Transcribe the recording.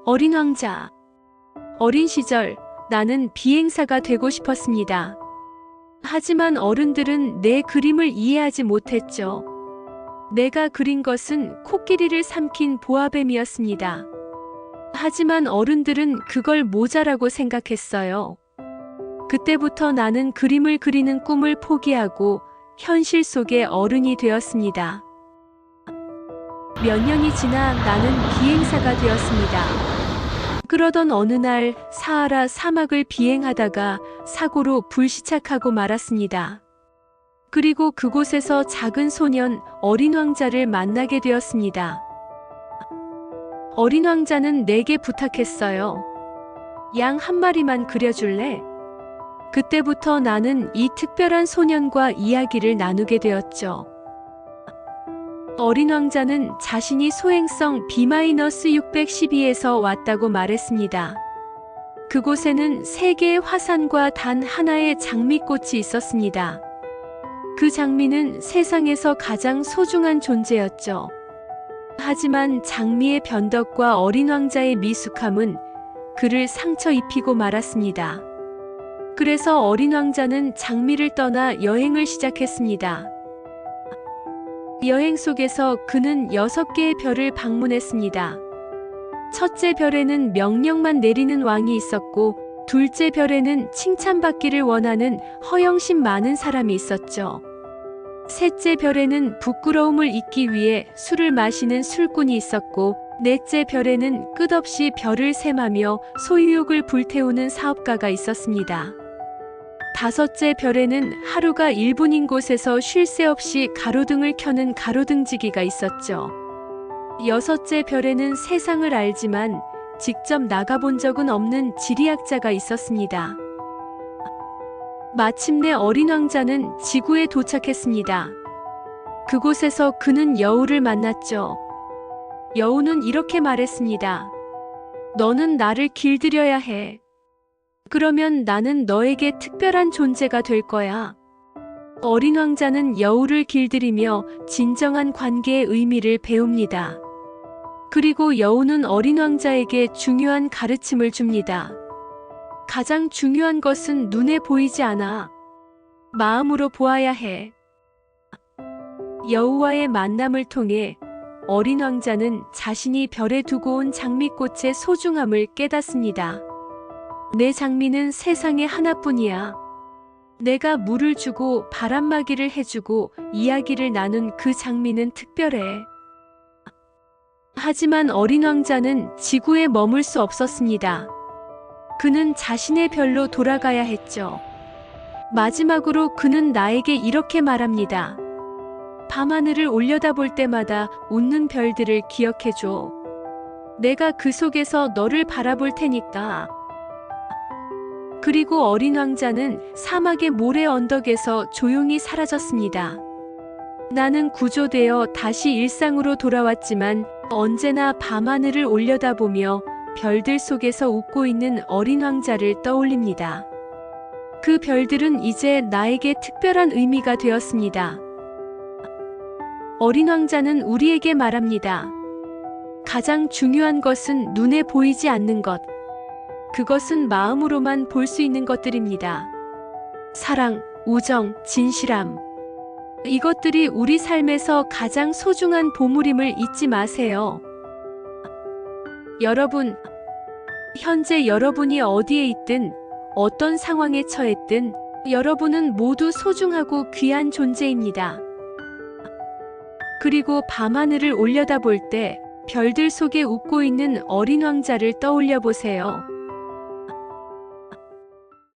어린 왕자. 어린 시절 나는 비행사가 되고 싶었습니다. 하지만 어른들은 내 그림을 이해하지 못했죠. 내가 그린 것은 코끼리를 삼킨 보아뱀이었습니다. 하지만 어른들은 그걸 모자라고 생각했어요. 그때부터 나는 그림을 그리는 꿈을 포기하고 현실 속의 어른이 되었습니다. 몇 년이 지나 나는 비행사가 되었습니다. 그러던 어느 날 사하라 사막을 비행하다가 사고로 불시착하고 말았습니다. 그리고 그곳에서 작은 소년 어린 왕자를 만나게 되었습니다. 어린 왕자는 내게 부탁했어요. 양 한 마리만 그려줄래? 그때부터 나는 이 특별한 소년과 이야기를 나누게 되었죠. 어린 왕자는 자신이 소행성 B-612에서 왔다고 말했습니다. 그곳에는 3개의 화산과 단 하나의 장미꽃이 있었습니다. 그 장미는 세상에서 가장 소중한 존재였죠. 하지만 장미의 변덕과 어린 왕자의 미숙함은 그를 상처 입히고 말았습니다. 그래서 어린 왕자는 장미를 떠나 여행을 시작했습니다. 여행 속에서 그는 6개의 별을 방문했습니다. 첫째 별에는 명령만 내리는 왕이 있었고, 둘째 별에는 칭찬받기를 원하는 허영심 많은 사람이 있었죠. 셋째 별에는 부끄러움을 잊기 위해 술을 마시는 술꾼이 있었고, 넷째 별에는 끝없이 별을 셈하며 소유욕을 불태우는 사업가가 있었습니다. 다섯째 별에는 하루가 1분인 곳에서 쉴 새 없이 가로등을 켜는 가로등지기가 있었죠. 여섯째 별에는 세상을 알지만 직접 나가본 적은 없는 지리학자가 있었습니다. 마침내 어린 왕자는 지구에 도착했습니다. 그곳에서 그는 여우를 만났죠. 여우는 이렇게 말했습니다. 너는 나를 길들여야 해. 그러면 나는 너에게 특별한 존재가 될 거야. 어린 왕자는 여우를 길들이며 진정한 관계의 의미를 배웁니다. 그리고 여우는 어린 왕자에게 중요한 가르침을 줍니다. 가장 중요한 것은 눈에 보이지 않아. 마음으로 보아야 해. 여우와의 만남을 통해 어린 왕자는 자신이 별에 두고 온 장미꽃의 소중함을 깨닫습니다. 내 장미는 세상에 하나뿐이야. 내가 물을 주고 바람막이를 해주고 이야기를 나눈 그 장미는 특별해. 하지만 어린 왕자는 지구에 머물 수 없었습니다. 그는 자신의 별로 돌아가야 했죠. 마지막으로 그는 나에게 이렇게 말합니다. 밤하늘을 올려다볼 때마다 웃는 별들을 기억해줘. 내가 그 속에서 너를 바라볼 테니까. 그리고 어린 왕자는 사막의 모래 언덕에서 조용히 사라졌습니다. 나는 구조되어 다시 일상으로 돌아왔지만 언제나 밤하늘을 올려다보며 별들 속에서 웃고 있는 어린 왕자를 떠올립니다. 그 별들은 이제 나에게 특별한 의미가 되었습니다. 어린 왕자는 우리에게 말합니다. 가장 중요한 것은 눈에 보이지 않는 것. 그것은 마음으로만 볼 수 있는 것들입니다. 사랑, 우정, 진실함. 이것들이 우리 삶에서 가장 소중한 보물임을 잊지 마세요. 여러분, 현재 여러분이 어디에 있든 어떤 상황에 처했든 여러분은 모두 소중하고 귀한 존재입니다. 그리고 밤하늘을 올려다볼 때 별들 속에 웃고 있는 어린 왕자를 떠올려 보세요.